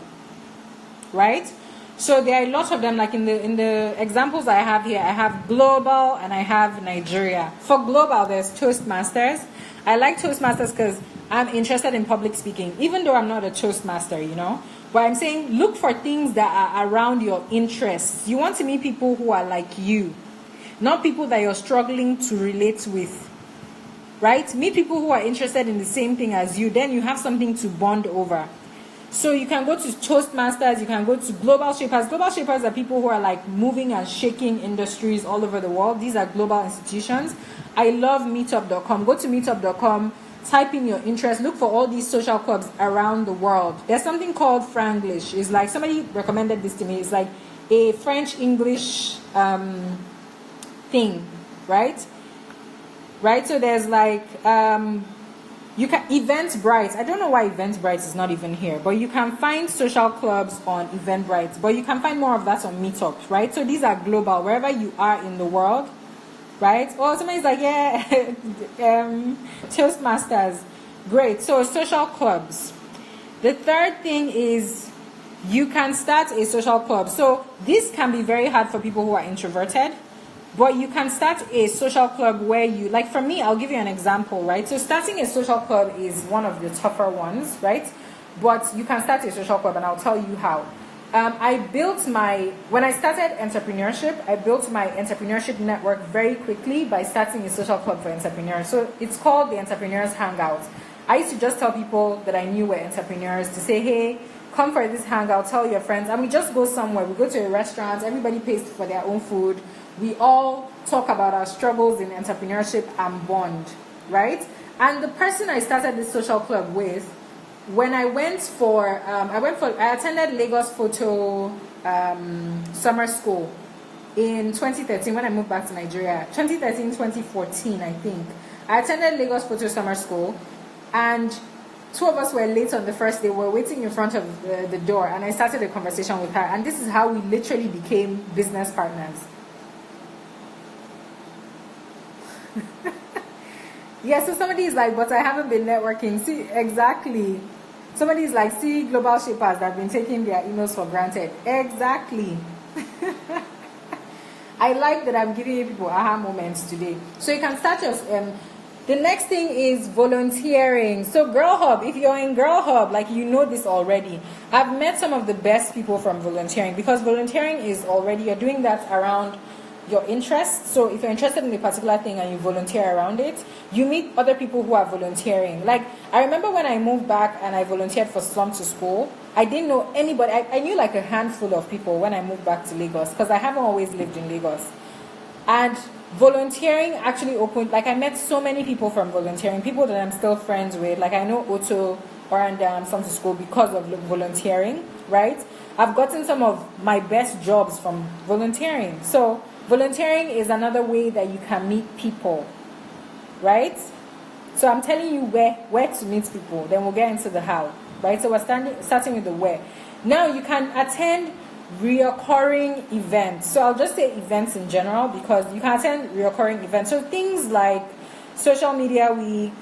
right? So there are a lot of them, like in the examples I have here. I have global and I have Nigeria. For global, there's Toastmasters. I like Toastmasters because I'm interested in public speaking, even though I'm not a Toastmaster, you know. But I'm saying look for things that are around your interests. You want to meet people who are like you, not people that you're struggling to relate with. Right? Meet people who are interested in the same thing as you. Then you have something to bond over. So you can go to Toastmasters. You can go to Global Shapers. Global Shapers are people who are like moving and shaking industries all over the world. These are global institutions. I love meetup.com. Go to meetup.com. Type in your interest. Look for all these social clubs around the world. There's something called Franglish. It's like somebody recommended this to me. It's like a French English thing, right? Right, so there's like you can Eventbrite. I don't know why Eventbrite is not even here, but you can find social clubs on Eventbrite. But you can find more of that on Meetup, right? So these are global, wherever you are in the world, right? Oh, somebody's like, yeah, Toastmasters, great. So social clubs. The third thing is you can start a social club. So this can be very hard for people who are introverted. But you can start a social club where you, like for me, I'll give you an example, right? So starting a social club is one of the tougher ones, right? But you can start a social club and I'll tell you how. When I started entrepreneurship, I built my entrepreneurship network very quickly by starting a social club for entrepreneurs. So it's called the Entrepreneurs Hangout. I used to just tell people that I knew were entrepreneurs to say, hey, come for this hangout, tell your friends. And we just go somewhere. We go to a restaurant, everybody pays for their own food. We all talk about our struggles in entrepreneurship and bond, right? And the person I started this social club with, when I attended Lagos Photo summer school in 2013 when I moved back to Nigeria. 2013, 2014, I think. I attended Lagos Photo summer school, and two of us were late on the first day. We were waiting in front of the door, and I started a conversation with her. And this is how we literally became business partners. Yeah, so somebody is like, but I haven't been networking. See, exactly. Somebody is like, see, global shapers that have been taking their emails for granted. Exactly. I like that I'm giving you people aha moments today. So you can start your... the next thing is volunteering. So Girl Hub, if you're in Girl Hub, like you know this already. I've met some of the best people from volunteering because volunteering is already, you're doing that around your interests. So if you're interested in a particular thing and you volunteer around it, you meet other people who are volunteering. Like I remember when I moved back and I volunteered for Slum to School, I didn't know anybody. I knew like a handful of people when I moved back to Lagos because I haven't always lived in Lagos. And volunteering actually opened, like I met so many people from volunteering, people that I'm still friends with. Like I know Otto and Slum to School because of volunteering, right? I've gotten some of my best jobs from volunteering. So volunteering is another way that you can meet people, right? So I'm telling you where to meet people, then we'll get into the how, right? So we're starting with the where. Now you can attend reoccurring events. So I'll just say events in general because you can attend reoccurring events. So things like Social Media Week,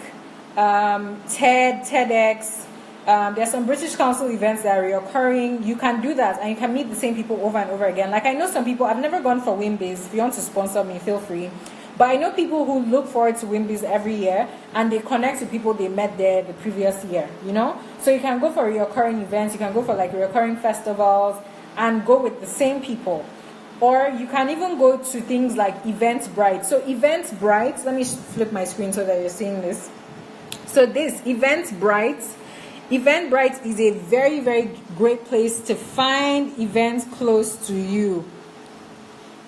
TEDx, there's some British Council events that are reoccurring. You can do that and you can meet the same people over and over again. Like I know some people, I've never gone for Wimbiz. If you want to sponsor me, feel free. But I know people who look forward to Wimbiz every year and they connect to people they met there the previous year, you know? So you can go for reoccurring events, you can go for like reoccurring festivals and go with the same people. Or you can even go to things like Eventbrite. So Eventbrite, let me flip my screen so that you're seeing this. So this Eventbrite is a very, very great place to find events close to you.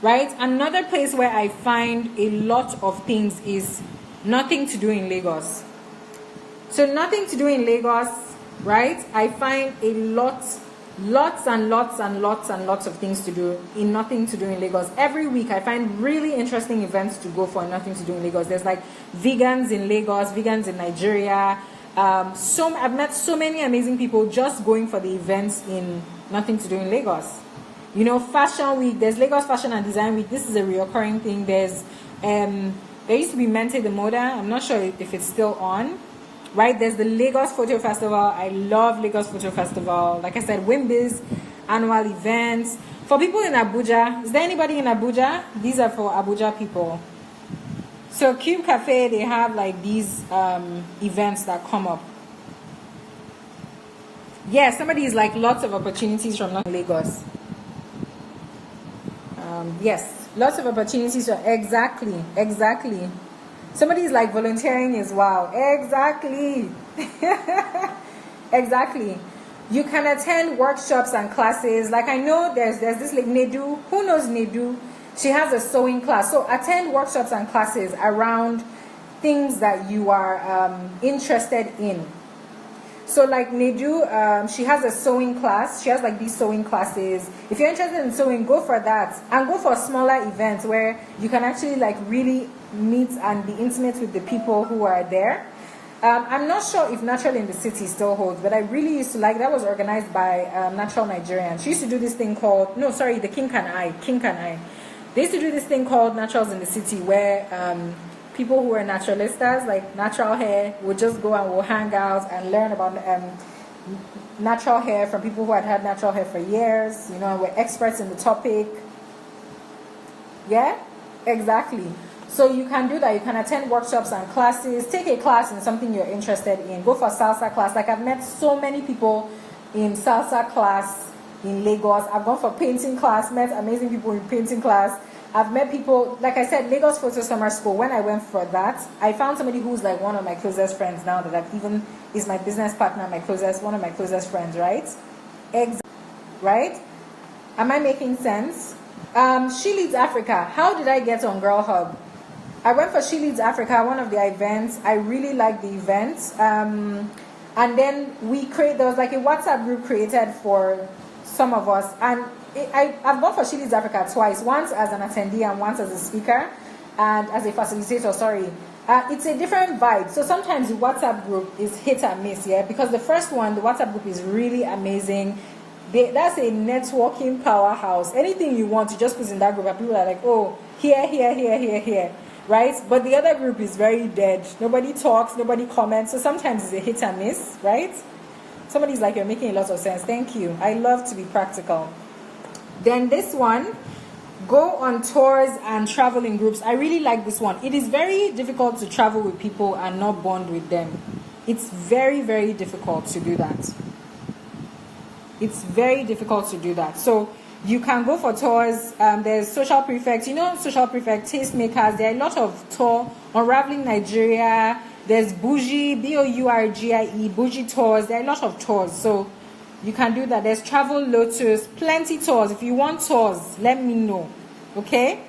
Right? Another place where I find a lot of things is Nothing to Do in Lagos. So Nothing to Do in Lagos, right? I find lots and lots of things to do in Nothing to Do in Lagos. Every week I find really interesting events to go for Nothing to Do in Lagos. There's like vegans in Lagos, vegans in Nigeria. I've met so many amazing people just going for the events in Nothing to Do in Lagos. You know, Fashion Week, there's Lagos Fashion and Design Week. This is a reoccurring thing. There's there used to be Mente de Moda. I'm not sure if it's still on. Right, there's the Lagos Photo Festival. I love Lagos Photo Festival. Like I said, Wimbiz annual events. For people in Abuja, is there anybody in Abuja? These are for Abuja people. So Cube Cafe, they have like these events that come up. Yeah, somebody is like lots of opportunities from Lagos. Yes, lots of opportunities. Exactly. Somebody is like volunteering as well. Exactly. Exactly. You can attend workshops and classes. Like I know there's this like Nedu. Who knows Nedu? She has a sewing class. So attend workshops and classes around things that you are interested in. So like Nedu, she has a sewing class. She has like these sewing classes. If you're interested in sewing, go for that. And go for smaller events where you can actually like really meet and be intimate with the people who are there. I'm not sure if Natural in the City still holds, but I really used to like, that was organized by Natural Nigerian. She used to do this thing called, the King Can I. They used to do this thing called Naturals in the City where people who are naturalistas, like natural hair, would just go and will hang out and learn about natural hair from people who had natural hair for years, were experts in the topic. Yeah, exactly. So you can do that. You can attend workshops and classes, take a class in something you're interested in, go for salsa class. Like I've met so many people in salsa class in Lagos. I've gone for painting class, met amazing people in painting class. I've met people, like I said, Lagos Photo Summer School. When I went for that, I found somebody who's like one of my closest friends now that I've even is my business partner, one of my closest friends, right? Right? Am I making sense? She Leads Africa. How did I get on Girl Hub? I went for She Leads Africa, one of the events. I really liked the event. And then there was like a WhatsApp group created for some of us. And I've gone for She Leads Africa twice, once as an attendee and once as a speaker and as a facilitator, sorry. It's a different vibe. So sometimes the WhatsApp group is hit and miss, yeah? Because the first one, the WhatsApp group is really amazing. That's a networking powerhouse. Anything you want, you just put in that group and people are like, oh, here. Right? But the other group is very dead. Nobody talks, nobody comments. So sometimes it's a hit and miss, right? Somebody's like, you're making a lot of sense. Thank you. I love to be practical. Then this one, go on tours and travel in groups. I really like this one. It is very difficult to travel with people and not bond with them. It's very, very difficult to do that. It's very difficult to do that. So you can go for tours. There's Social Prefect. Social Prefect, Tastemakers. There are a lot of tour. Unraveling Nigeria. There's Bougie, Bourgie, Bougie tours. There are a lot of tours. So you can do that. There's Travel Lotus, plenty tours. If you want tours, let me know. Okay?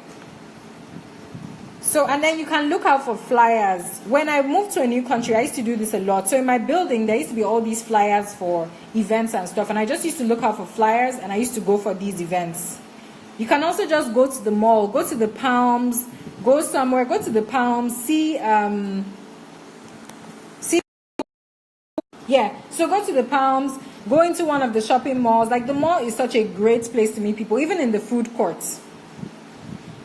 So, and then you can look out for flyers. When I moved to a new country, I used to do this a lot. So in my building, there used to be all these flyers for events and stuff. And I just used to look out for flyers and I used to go for these events. You can also just go to the mall, go to the Palms, go somewhere, go to the Palms, see. So go to the Palms, go into one of the shopping malls. Like the mall is such a great place to meet people, even in the food courts.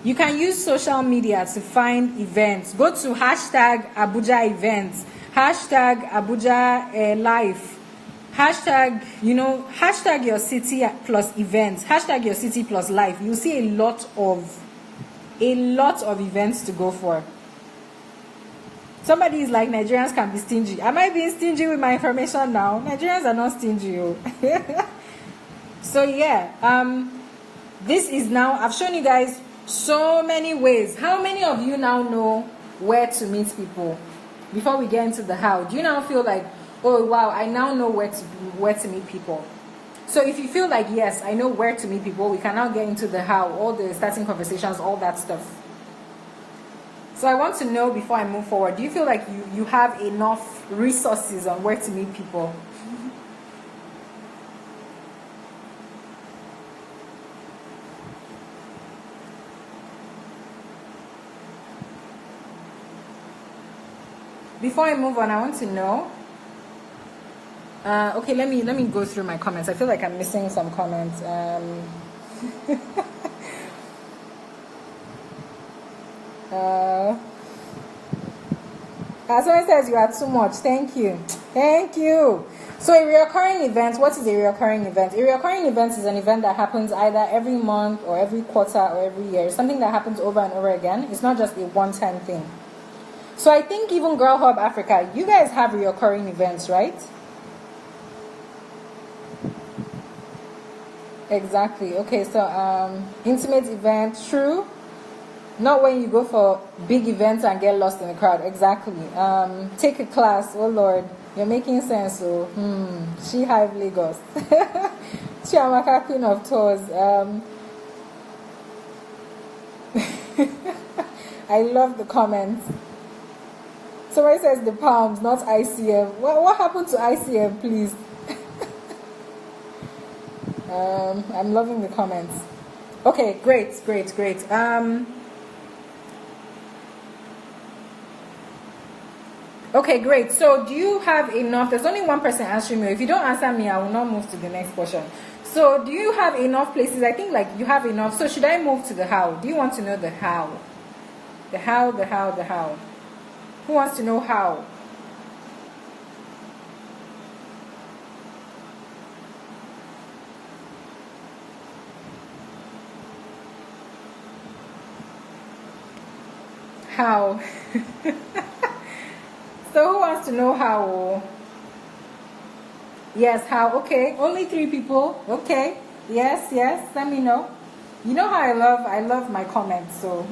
You can use social media to find events. Go to hashtag Abuja events, hashtag Abuja life, hashtag your city plus events, hashtag your city plus life. You'll see a lot of events to go for. Somebody is like, Nigerians can be stingy. Am I being stingy with my information now? Nigerians are not stingy. So yeah, this is now, I've shown you guys so many ways. How many of you now know where to meet people? Before we get into the how, do you now feel like, oh wow, I now know where to meet people? So if you feel like, yes, I know where to meet people, we can now get into the how, all the starting conversations, all that stuff. So I want to know before I move forward, do you feel like you have enough resources on where to meet people? Before I move on, I want to know. Okay, let me go through my comments. I feel like I'm missing some comments. Someone says you are too much. Thank you. Thank you. So a recurring event, what is a recurring event? A recurring event is an event that happens either every month or every quarter or every year. Something that happens over and over again. It's not just a one-time thing. So I think even Girl Hub Africa, you guys have recurring events, right? Exactly. Okay, so intimate event, true. Not when you go for big events and get lost in the crowd. Exactly. Take a class. Oh Lord, you're making sense. So, She Hive Lagos. Chiamaka, Queen of Tours. I love the comments. Somebody says the palms, not ICM. What happened to ICM, please? I'm loving the comments. Okay, great. Okay, great. So do you have enough? There's only one person answering me. If you don't answer me, I will not move to the next portion. So do you have enough places? I think like you have enough. So should I move to the how? Do you want to know the how? The how. Who wants to know how? How? So who wants to know how? Yes, how? Okay, only 3 people. Okay, yes. Let me know. You know how I love my comments. So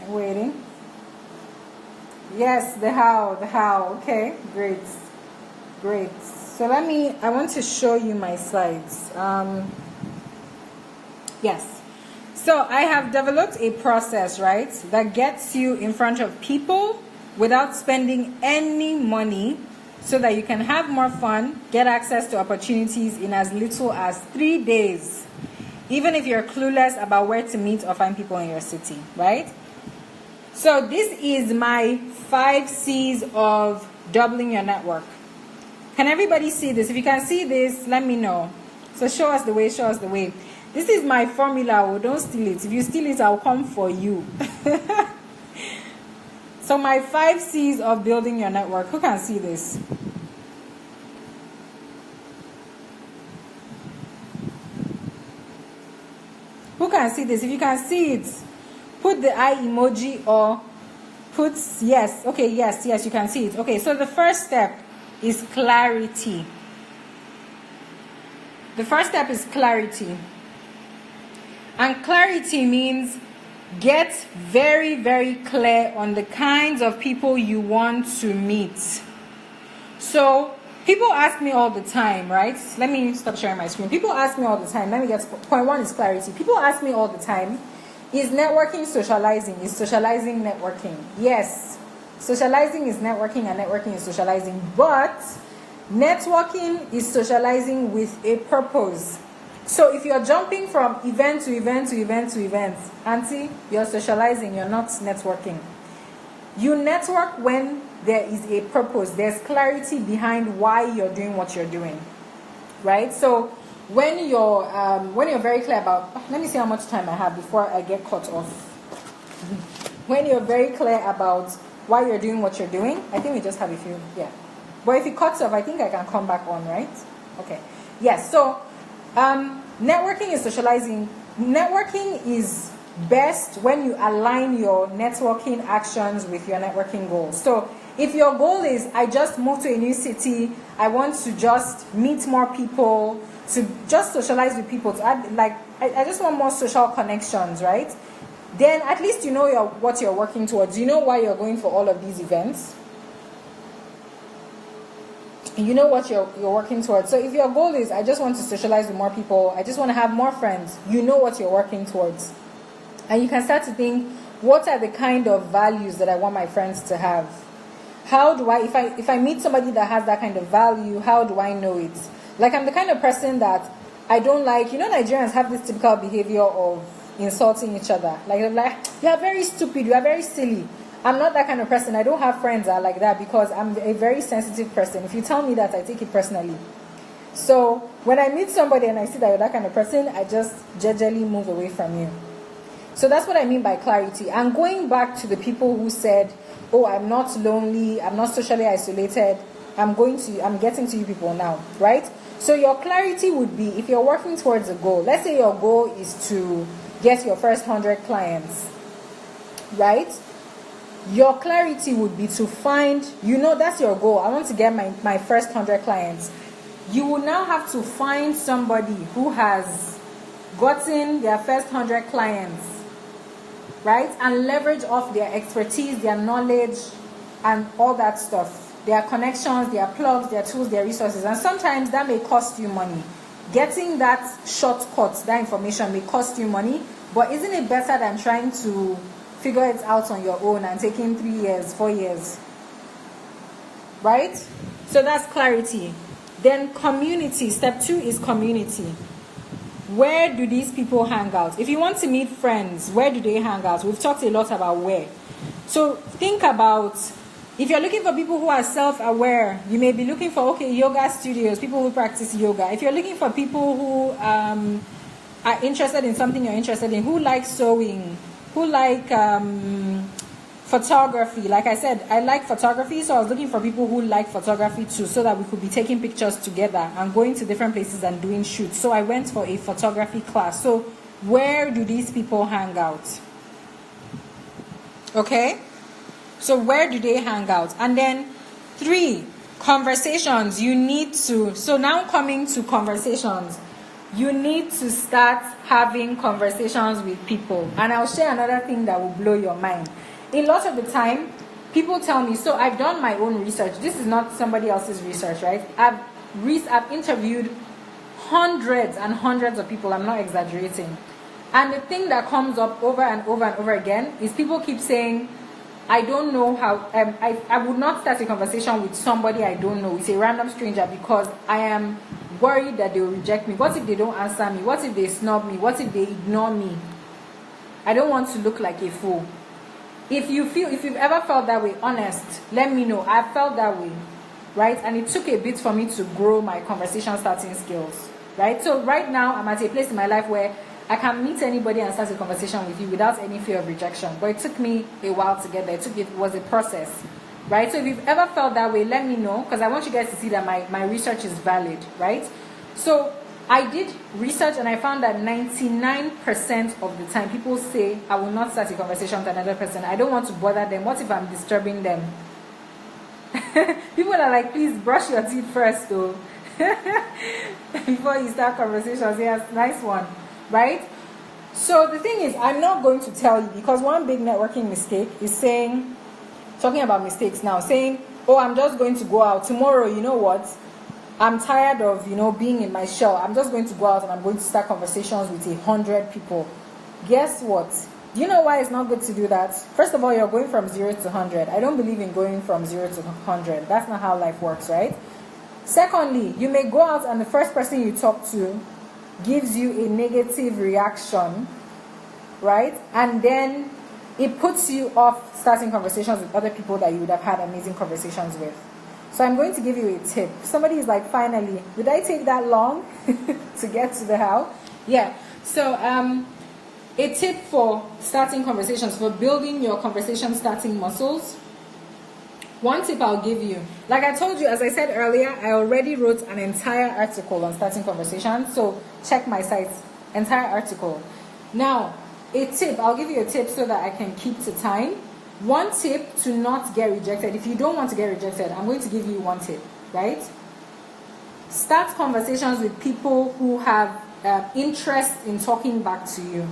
I'm waiting. Yes, the how. Okay, great. So I want to show you my slides. Yes. So I have developed a process, right, that gets you in front of people without spending any money so that you can have more fun, get access to opportunities in as little as 3 days, even if you're clueless about where to meet or find people in your city, right? So this is my 5 C's of doubling your network. Can everybody see this? If you can see this, let me know. So show us the way. This is my formula. Oh, don't steal it. If you steal it, I'll come for you. So my 5 C's of building your network. Who can see this? Who can see this? If you can see it, put the eye emoji or put yes. Okay, yes, you can see it. Okay, so the first step is clarity. And clarity means get very, very clear on the kinds of people you want to meet. So people ask me all the time, right? Let me stop sharing my screen. People ask me all the time. Let me get point 1 is clarity. People ask me all the time, is networking socializing? Is socializing networking? Yes. Socializing is networking and networking is socializing. But networking is socializing with a purpose. So if you're jumping from event to event to event to event, auntie, you're socializing, you're not networking. You network when there is a purpose. There's clarity behind why you're doing what you're doing, right? So when you're very clear about, let me see how much time I have before I get cut off. When you're very clear about why you're doing what you're doing, I think we just have a few, yeah. But if it cuts off, I think I can come back on, right? Okay. Yes. So networking is socializing. Networking is best when you align your networking actions with your networking goals. So if your goal is, I just moved to a new city, I want to just meet more people, to just socialize with people, to add, like, I just want more social connections, right? Then at least you know what you're working towards. You know why you're going for all of these events. You know what you're working towards. So if your goal is, I just want to socialize with more people, I just want to have more friends, you know what you're working towards. And you can start to think, what are the kind of values that I want my friends to have? How do I, if I meet somebody that has that kind of value, how do I know it? Like, I'm the kind of person that I don't like, Nigerians have this typical behavior of insulting each other. Like, you are very stupid, you are very silly. I'm not that kind of person. I don't have friends that are like that because I'm a very sensitive person. If you tell me that, I take it personally. So when I meet somebody and I see that you're that kind of person, I just gingerly move away from you. So that's what I mean by clarity. And going back to the people who said, oh, I'm not lonely, I'm not socially isolated, I'm getting to you people now, right? So your clarity would be, if you're working towards a goal, let's say your goal is to get your first 100 clients, right? Your clarity would be to find, that's your goal. I want to get my first 100 clients. You will now have to find somebody who has gotten their first 100 clients, right? And leverage off their expertise, their knowledge, and all that stuff. Their connections, their plugs, their tools, their resources. And sometimes that may cost you money. Getting that shortcut, that information may cost you money. But isn't it better than trying to figure it out on your own and taking 3 years, 4 years? Right? So that's clarity. Then community. Step 2 is community. Where do these people hang out? If you want to meet friends, where do they hang out? We've talked a lot about where. So think about, if you're looking for people who are self-aware, you may be looking for, yoga studios, people who practice yoga. If you're looking for people who are interested in something you're interested in, who like sewing, who like photography. Like I said, I like photography, so I was looking for people who like photography too, so that we could be taking pictures together and going to different places and doing shoots. So I went for a photography class. So where do these people hang out? Okay? So where do they hang out? And then 3, conversations. So now coming to conversations, you need to start having conversations with people. And I'll share another thing that will blow your mind. A lot of the time, people tell me, so I've done my own research. This is not somebody else's research, right? I've interviewed hundreds and hundreds of people. I'm not exaggerating. And the thing that comes up over and over and over again is people keep saying, I don't know how, I would not start a conversation with somebody I don't know, with a random stranger, because I am worried that they will reject me. What if they don't answer me? What if they snub me? What if they ignore me? I don't want to look like a fool. If you've ever felt that way, honest, let me know. I've felt that way, right? And it took a bit for me to grow my conversation starting skills, right? So right now, I'm at a place in my life where I can meet anybody and start a conversation with you without any fear of rejection. But it took me a while to get there. It was a process, right? So if you've ever felt that way, let me know, because I want you guys to see that my research is valid, right? So I did research and I found that 99% of the time people say, I will not start a conversation with another person. I don't want to bother them. What if I'm disturbing them? People are like, please brush your teeth first though. Before you start conversations. Yes, nice one. Right? So the thing is, I'm not going to tell you, because one big networking mistake is talking about mistakes now, saying, oh, I'm just going to go out tomorrow. You know what? I'm tired of, being in my shell. I'm just going to go out and I'm going to start conversations with 100 people. Guess what? Do you know why it's not good to do that? First of all, you're going from 0 to 100. I don't believe in going from 0 to 100. That's not how life works, right? Secondly, you may go out and the first person you talk to gives you a negative reaction, right? And then it puts you off starting conversations with other people that you would have had amazing conversations with. So I'm going to give you a tip. Somebody is like, finally, did I take that long to get to the how? Yeah. So a tip for starting conversations, for building your conversation starting muscles. One tip I'll give you, like I told you, as I said earlier, I already wrote an entire article on starting conversations. So check my site, entire article. Now, I'll give you a tip so that I can keep to time. One tip to not get rejected. If you don't want to get rejected, I'm going to give you one tip, right? Start conversations with people who have interest in talking back to you,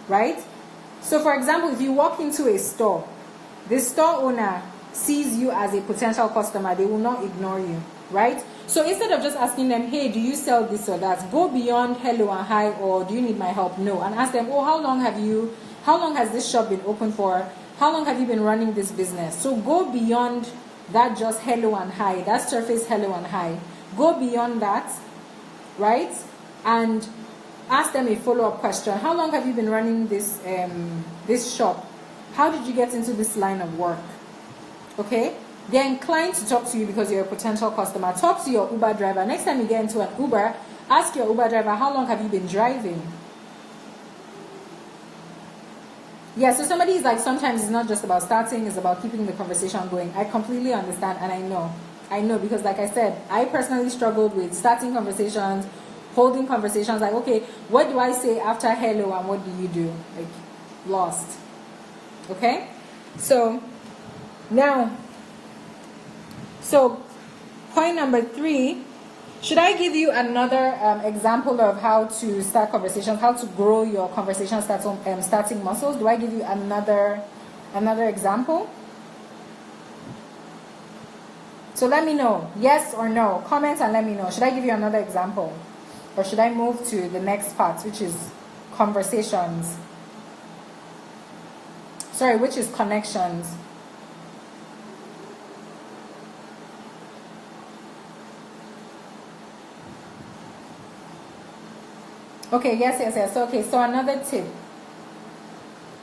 right? So for example, if you walk into a store, the store owner sees you as a potential customer, they will not ignore you, right? So instead of just asking them, hey, do you sell this or that, go beyond hello and hi, or do you need my help? No. And ask them, oh, how long has this shop been open for? How long have you been running this business? So go beyond that just hello and hi, that surface hello and hi. Go beyond that, right? And ask them a follow-up question. How long have you been running this shop? How did you get into this line of work? Okay? They're inclined to talk to you because you're a potential customer. Talk to your Uber driver. Next time you get into an Uber, ask your Uber driver, how long have you been driving? Yeah, so somebody is like, sometimes it's not just about starting, it's about keeping the conversation going. I completely understand, and I know because like I said, I personally struggled with starting conversations, holding conversations, like, okay, what do I say after hello and what do you do? Like, lost. Okay? So, now, so point number 3, should I give you another example of how to start conversations, how to grow your conversation starting muscles? Do I give you another example? So let me know, yes or no. Comment and let me know. Should I give you another example? Or should I move to the next part, which is conversations? Sorry, which is connections. Okay, yes. Okay, so another tip.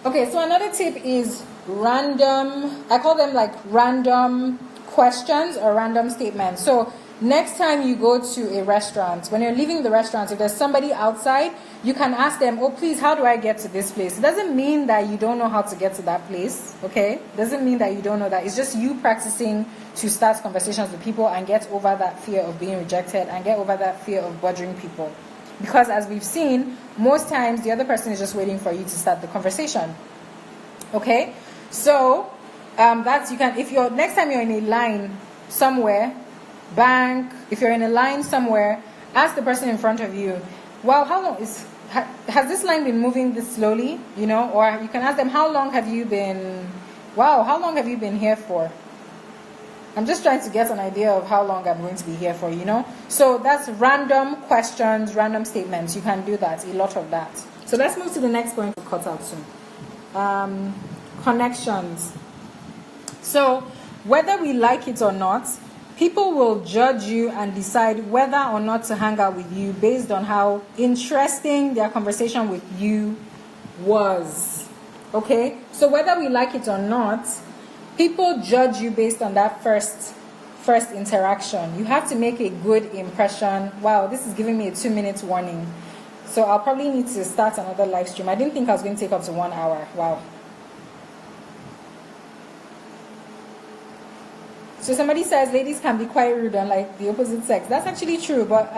Okay, so another tip is random, I call them like random questions or random statements. So next time you go to a restaurant, when you're leaving the restaurant, if there's somebody outside, you can ask them, oh, please, how do I get to this place? It doesn't mean that you don't know how to get to that place, okay? It doesn't mean that you don't know that. It's just you practicing to start conversations with people and get over that fear of being rejected and get over that fear of bothering people. Because as we've seen, most times the other person is just waiting for you to start the conversation. Okay? So, that's, you can, if you're, next time you're in a line somewhere, bank, if you're in a line somewhere, ask the person in front of you, wow, how long has this line been moving this slowly? You know, or you can ask them, how long have you been here for? I'm just trying to get an idea of how long I'm going to be here for, you know. So that's random questions, random statements. You can do that, a lot of that. So let's move to the next point to cut out soon. Connections. So whether we like it or not, people will judge you and decide whether or not to hang out with you based on how interesting their conversation with you was. Okay? So whether we like it or not, people judge you based on that first interaction. You have to make a good impression. Wow, this is giving me a 2-minute warning. So I'll probably need to start another live stream. I didn't think I was going to take up to 1 hour. Wow. So somebody says ladies can be quite rude unlike the opposite sex. That's actually true, but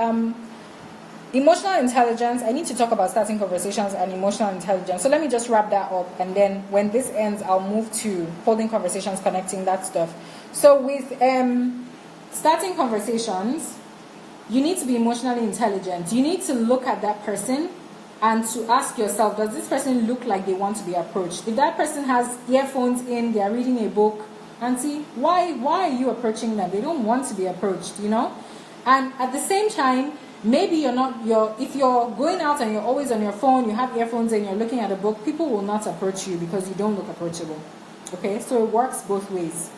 emotional intelligence, I need to talk about starting conversations and emotional intelligence. So let me just wrap that up, and then when this ends, I'll move to holding conversations, connecting, that stuff. So with starting conversations, you need to be emotionally intelligent. You need to look at that person and to ask yourself, does this person look like they want to be approached? If that person has earphones in, they are reading a book, Auntie, why are you approaching them? They don't want to be approached, you know? And at the same time, maybe if you're going out and you're always on your phone, you have earphones and you're looking at a book, people will not approach you because you don't look approachable. Okay? So it works both ways.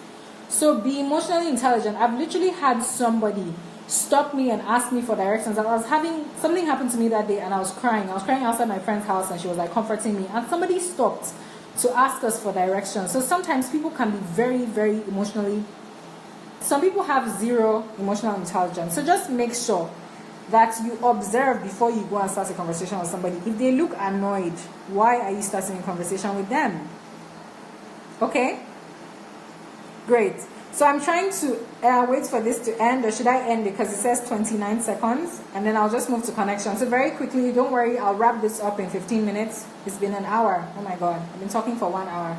So be emotionally intelligent. I've literally had somebody stop me and ask me for directions. I was having something happen to me that day and I was crying. I was crying outside my friend's house and she was like comforting me. And somebody stopped to ask us for directions. So sometimes people can be very, very emotionally. Some people have zero emotional intelligence. So just make sure that you observe before you go and start a conversation with somebody. If they look annoyed, why are you starting a conversation with them? Okay? Great. So I'm trying to wait for this to end, or should I end it because it says 29 seconds, and then I'll just move to connection. So very quickly, don't worry, I'll wrap this up in 15 minutes. It's been an hour. Oh my God, I've been talking for 1 hour.